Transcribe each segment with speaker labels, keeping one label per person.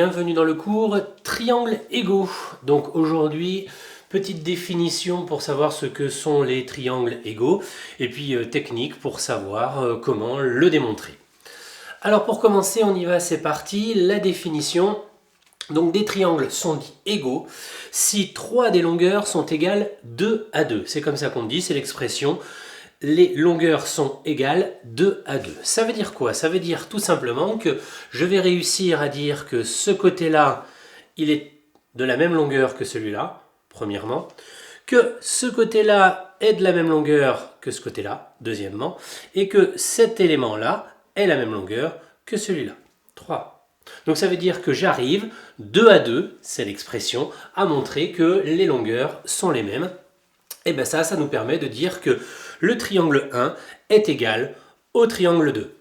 Speaker 1: bienvenue dans le cours triangles égaux. Donc aujourd'hui, petite définition pour savoir ce que sont les triangles égaux et puis technique pour savoir comment le démontrer. Alors pour commencer, on y va, c'est parti. La définition, donc des triangles sont dits égaux si 3 des longueurs sont égales 2 à 2. C'est comme ça qu'on dit, c'est l'expression. Les longueurs sont égales 2 à 2. Ça veut dire quoi? Ça veut dire tout simplement que je vais réussir à dire que ce côté-là, il est de la même longueur que celui-là, premièrement, que ce côté-là est de la même longueur que ce côté-là, deuxièmement, et que cet élément-là est la même longueur que celui-là. 3. Donc ça veut dire que j'arrive 2 à 2, c'est l'expression, à montrer que les longueurs sont les mêmes. Et bien ça nous permet de dire que le triangle 1 est égal au triangle 2.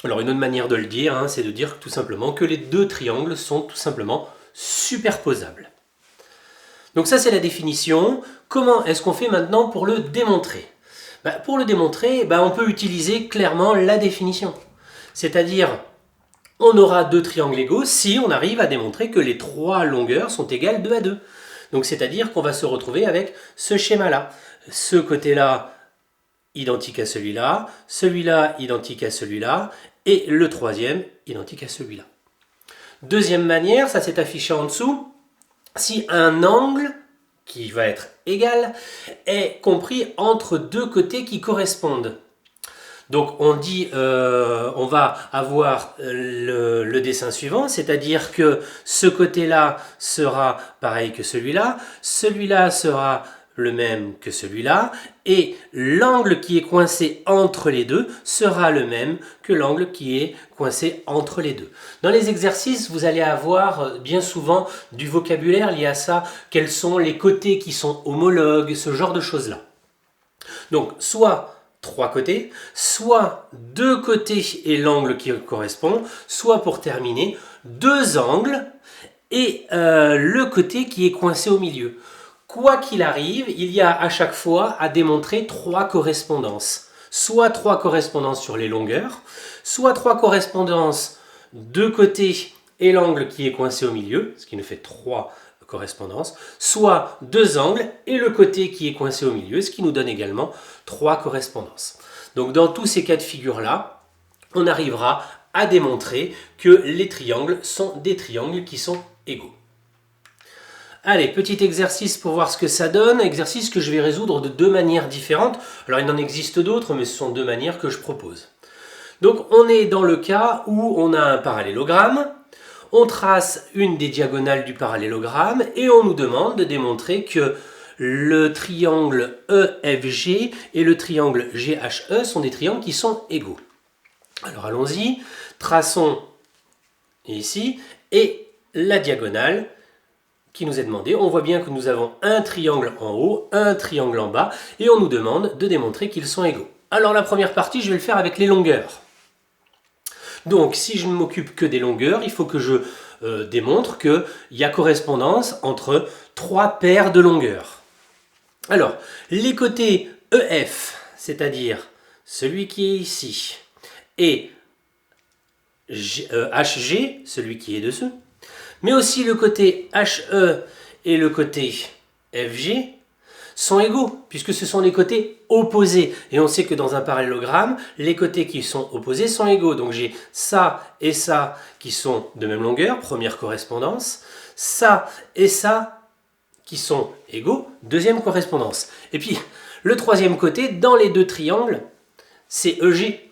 Speaker 1: Alors une autre manière de le dire, c'est de dire tout simplement que les deux triangles sont tout simplement superposables. Donc ça c'est la définition. Comment est-ce qu'on fait maintenant pour le démontrer? Pour le démontrer, on peut utiliser clairement la définition. C'est-à-dire, on aura deux triangles égaux si on arrive à démontrer que les trois longueurs sont égales 2 à 2. Donc c'est-à-dire qu'on va se retrouver avec ce schéma-là. Ce côté-là identique à celui-là, celui-là identique à celui-là, et le troisième identique à celui-là. Deuxième manière, ça s'est affiché en dessous, si un angle qui va être égal est compris entre deux côtés qui correspondent. Donc on dit, on va avoir le dessin suivant, c'est-à-dire que ce côté-là sera pareil que celui-là, celui-là sera le même que celui-là, et l'angle qui est coincé entre les deux sera le même que l'angle qui est coincé entre les deux. Dans les exercices, vous allez avoir bien souvent du vocabulaire lié à ça, quels sont les côtés qui sont homologues, ce genre de choses-là. Donc soit 3 côtés, soit 2 côtés et l'angle qui correspond, soit pour terminer, 2 angles et le côté qui est coincé au milieu. Quoi qu'il arrive, il y a à chaque fois à démontrer 3 correspondances. Soit 3 correspondances sur les longueurs, soit 3 correspondances de côté et l'angle qui est coincé au milieu, ce qui nous fait 3 correspondances, soit 2 angles et le côté qui est coincé au milieu, ce qui nous donne également 3 correspondances. Donc dans tous ces cas de figure-là, on arrivera à démontrer que les triangles sont des triangles qui sont égaux. Allez, petit exercice pour voir ce que ça donne, exercice que je vais résoudre de 2 manières différentes. Alors il en existe d'autres, mais ce sont 2 manières que je propose. Donc on est dans le cas où on a un parallélogramme, on trace une des diagonales du parallélogramme et on nous demande de démontrer que le triangle EFG et le triangle GHE sont des triangles qui sont égaux. Alors allons-y, traçons ici et la diagonale qui nous est demandée. On voit bien que nous avons un triangle en haut, un triangle en bas et on nous demande de démontrer qu'ils sont égaux. Alors la première partie, je vais le faire avec les longueurs. Donc si je ne m'occupe que des longueurs, il faut que je démontre qu'il y a correspondance entre 3 paires de longueurs. Alors, les côtés EF, c'est-à-dire celui qui est ici, et HG, celui qui est dessous, mais aussi le côté HE et le côté FG, sont égaux, puisque ce sont les côtés opposés. Et on sait que dans un parallélogramme, les côtés qui sont opposés sont égaux. Donc j'ai ça et ça qui sont de même longueur, première correspondance. Ça et ça qui sont égaux, deuxième correspondance. Et puis, le troisième côté, dans les deux triangles, c'est EG.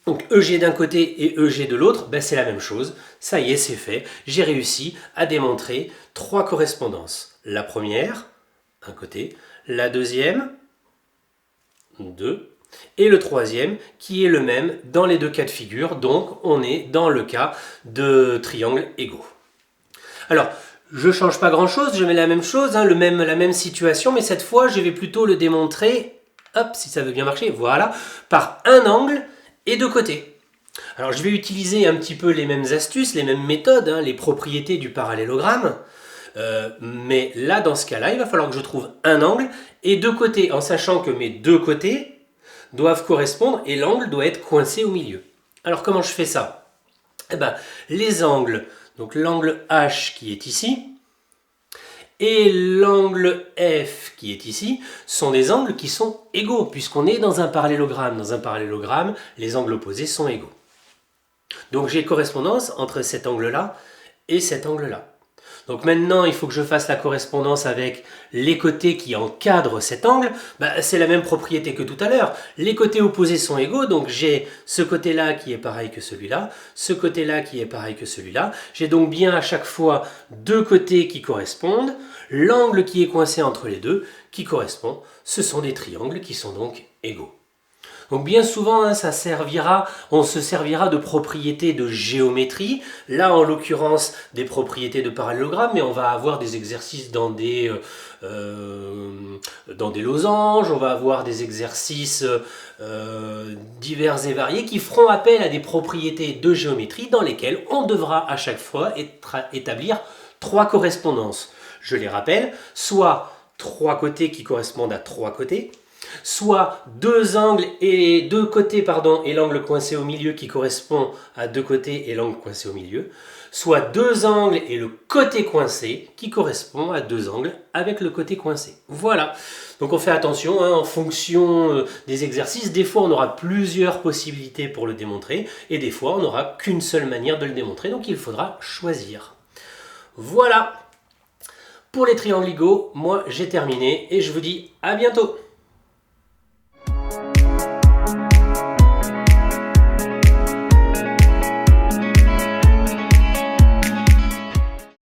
Speaker 1: Donc EG d'un côté et EG de l'autre, c'est la même chose. Ça y est, c'est fait. J'ai réussi à démontrer 3 correspondances. La première, un côté. La deuxième, 2, et le troisième qui est le même dans les 2 cas de figure, donc on est dans le cas de triangles égaux. Alors, je ne change pas grand chose, je mets la même chose, la même situation, mais cette fois je vais plutôt le démontrer, hop, si ça veut bien marcher, voilà, par un angle et 2 côtés. Alors je vais utiliser un petit peu les mêmes astuces, les mêmes méthodes, les propriétés du parallélogramme. Mais là, dans ce cas-là, il va falloir que je trouve un angle et 2 côtés, en sachant que mes 2 côtés doivent correspondre et l'angle doit être coincé au milieu. Alors comment je fais ça? Les angles Donc l'angle H qui est ici et l'angle F qui est ici sont des angles qui sont égaux puisqu'on est dans un parallélogramme. Dans un parallélogramme, les angles opposés sont égaux. Donc j'ai correspondance entre cet angle-là et cet angle-là. Donc maintenant, il faut que je fasse la correspondance avec les côtés qui encadrent cet angle. C'est la même propriété que tout à l'heure. Les côtés opposés sont égaux, donc j'ai ce côté-là qui est pareil que celui-là, ce côté-là qui est pareil que celui-là. J'ai donc bien à chaque fois deux côtés qui correspondent. L'angle qui est coincé entre les deux qui correspond. Ce sont des triangles qui sont donc égaux. Donc bien souvent, on se servira de propriétés de géométrie, là en l'occurrence des propriétés de parallélogramme, mais on va avoir des exercices dans des losanges, on va avoir des exercices divers et variés qui feront appel à des propriétés de géométrie dans lesquelles on devra à chaque fois établir trois correspondances. Je les rappelle, soit trois côtés qui correspondent à trois côtés, soit deux angles et deux côtés et l'angle coincé au milieu qui correspond à deux côtés et l'angle coincé au milieu, soit deux angles et le côté coincé qui correspond à deux angles avec le côté coincé. Voilà. Donc on fait attention en fonction des exercices. Des fois on aura plusieurs possibilités pour le démontrer et des fois on n'aura qu'une seule manière de le démontrer. Donc il faudra choisir. Voilà. Pour les triangles égaux, moi j'ai terminé et je vous dis à bientôt.